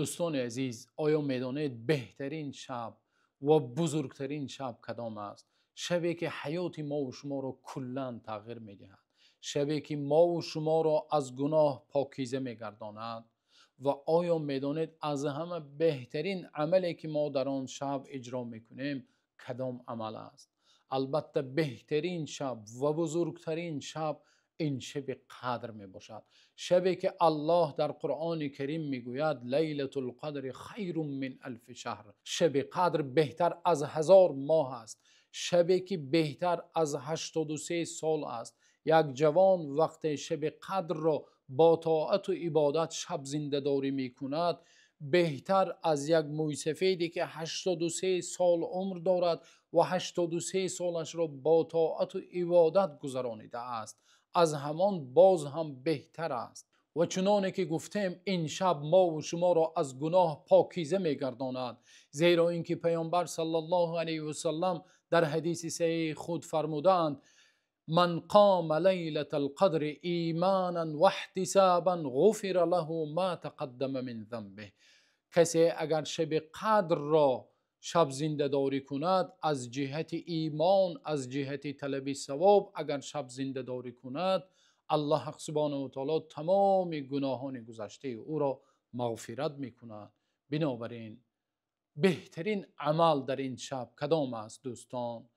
دوستان عزیز، آیا میدانید بهترین شب و بزرگترین شب کدام است؟ شبی که حیات ما و شما را کلا تغییر میدهد، شبی که ما و شما را از گناه پاکیزه میگرداند. و آیا میدانید از همه بهترین عملی که ما در آن شب اجرا میکنیم کدام عمل است؟ البته بهترین شب و بزرگترین شب این شب قدر می باشد، شبی که الله در قرآن کریم میگوید لیلة القدر خیر من الف شهر. شب قدر بهتر از 1000 ماه است، شبی که بهتر از 83 سال است. یک جوان وقت شب قدر را با طاعت و عبادت شب زنده داری می کند، بهتر از یک موی سفیدی که 83 سال عمر دارد و 83 سالش را با طاعت و عبادت گذرانیده است، از همان باز هم بهتر است. و چنانه که گفتیم این شب ما و شما را از گناه پاکیزه میگرداند، زیرا اینکه پیامبر صلی الله علیه و سلم در حدیث صحیح خود فرمودند من قام لیلة القدر ایمانا و احتسابا غفر له ما تقدم من ذنبه. کسی اگر شب قدر را شب زنده داری کند، از جهت ایمان، از جهت طلب ثواب اگر شب زنده داری کند، الله حق سبحانه و تعالی تمام گناهان گذشته او را مغفرت می کند. بنابراین بهترین عمل در این شب کدام است دوستان؟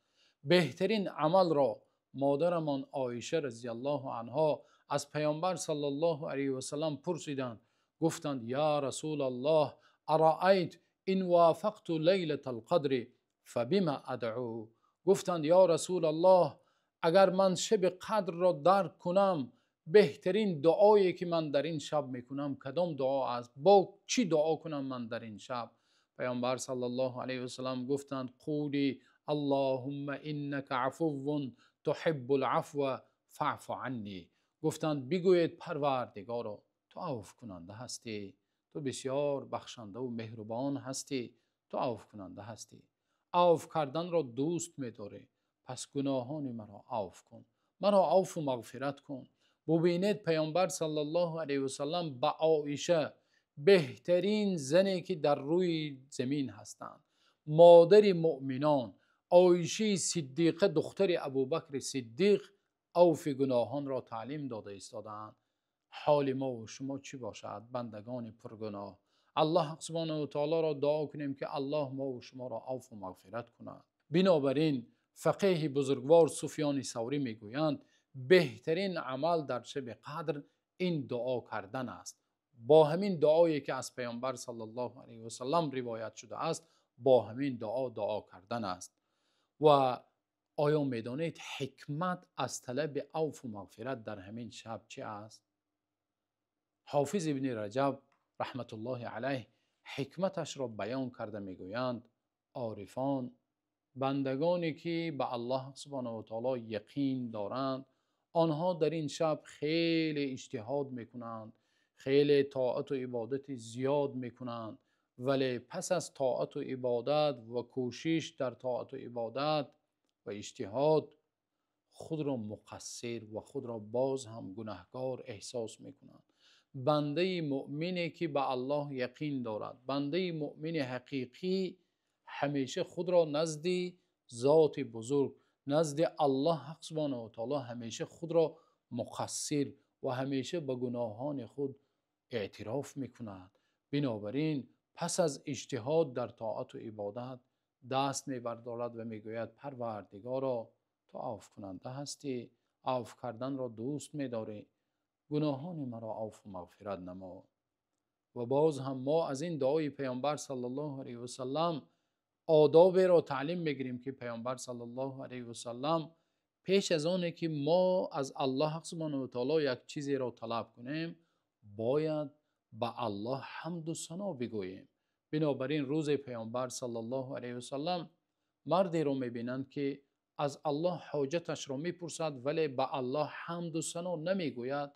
بهترین عمل را مادرمان عایشه رضی الله عنها از پیامبر صلی الله علیه و سلم پرسیدند، گفتند یا رسول الله ارأیت ان وافقت لیلة القدر فبما ادعو. گفتند یا رسول الله اگر من شب قدر را درک کنم، بهترین دعایی که من در این شب میکنم کدام دعا است؟ با چی دعا کنم من در این شب؟ پیامبر صلی الله علیه و سلم گفتند قولی اللهم انک عفو تحب العفو فاعف عنی. گفتند بگویید پروردگارا تو عفو کننده هستی، تو بسیار بخشنده و مهربان هستی، تو عفو کننده هستی، عفو کردن را دوست می‌داری، پس گناهان مرا عفو کن، مرا عفو و مغفرت کن. ببینید پیامبر صلی الله علیه و سلم با عایشه، بهترین زنی که در روی زمین هستند، مادر مؤمنان عایشه صدیقه دختر ابوبکر صدیق، عفو گناهان را تعلیم داده ایستادند. حال ما و شما چی باشد بندگان پرگناه؟ الله سبحانه و تعالی را دعا کنیم که الله ما و شما را عفو و مغفرت کند. بنابراین فقیه بزرگوار سفیان ثوری میگویند بهترین عمل در شب قدر این دعا کردن است. با همین دعایی که از پیامبر صلی الله علیه و سلم روایت شده است، با همین دعا کردن است. و آیا میدانید حکمت از طلب عفو و مغفرت در همین شب چی است؟ حافظ ابن رجب رحمت الله علیه حکمتش را بیان کرده میگویند عارفان، بندگانی که به الله سبحانه و تعالی یقین دارند، آنها در این شب خیلی اجتهاد میکنند، خیلی طاعت و عبادت زیاد میکنند، ولی پس از طاعت و عبادت و کوشش در طاعت و عبادت و اجتهاد خود را مقصر و خود را باز هم گناهکار احساس میکنند. بنده مؤمنی که به الله یقین دارد، بنده مؤمن حقیقی، همیشه خود را نزد ذات بزرگ، نزد الله حق سبحانه و تعالی همیشه خود را مقصر و همیشه به گناهان خود اعتراف میکند. بنابراین پس از اجتهاد در طاعت و عبادت دست میبردارد و میگوید پروردگارا تو عفو کننده هستی، عفو کردن را دوست میداری، گناهان مرا عفو و مغفرت نما. و باز هم ما از این دعای پیامبر صلی الله علیه و سلم آداب را تعلیم میگیریم که پیامبر صلی الله علیه و سلم پیش از آنه که ما از الله سبحانه و تعالی یک چیزی را طلب کنیم، باید به الله حمد و ثنا بگوییم. بنابراین روز پیامبر صلی الله علیه و سلم مردی را میبینند که از الله حاجتش را میپرسد ولی به الله حمد و ثنا نمیگوید.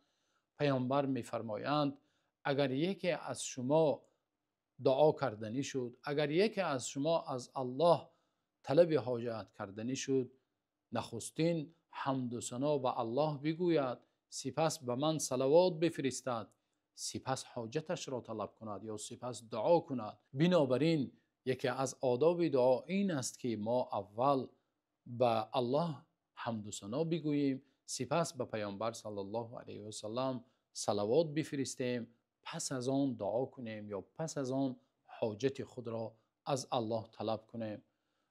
پیامبر میفرمایند اگر یکی از شما دعا کردنی شد، اگر یکی از شما از الله طلب حاجت کردنی شد، نخستین حمد و ثنا به الله بگوید، سپس به من صلوات بفرستد، سپس حاجتش را طلب کند یا سپس دعا کند. بنابراین یکی از آداب دعا این است که ما اول به الله حمد و ثنا بگوییم، سپس به پیامبر صلی الله علیه و سلم صلوات بفرستیم، پس از آن دعا کنیم یا پس از آن حاجت خود را از الله طلب کنیم.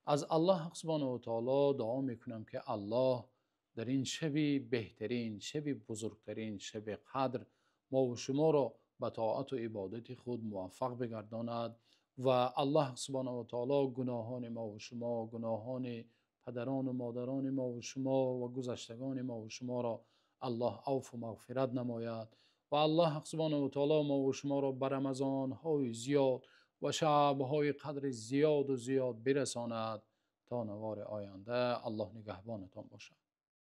از الله سبحانه و تعالی دعا میکنم که الله در این شب بهترین، شب بزرگترین، شب قدر ما و شما را به طاعت و عبادت خود موفق بگرداند و الله سبحانه و تعالی گناهان ما و شما، گناهان پدران و مادران ما و شما و گذشتگان ما و شما را الله عفو و مغفرت نماید و الله سبحانه و تعالی ما و شما را به رمضان های زیاد و شب های قدر زیاد و زیاد برساند تا نوار آینده. الله نگهبانتان باشد.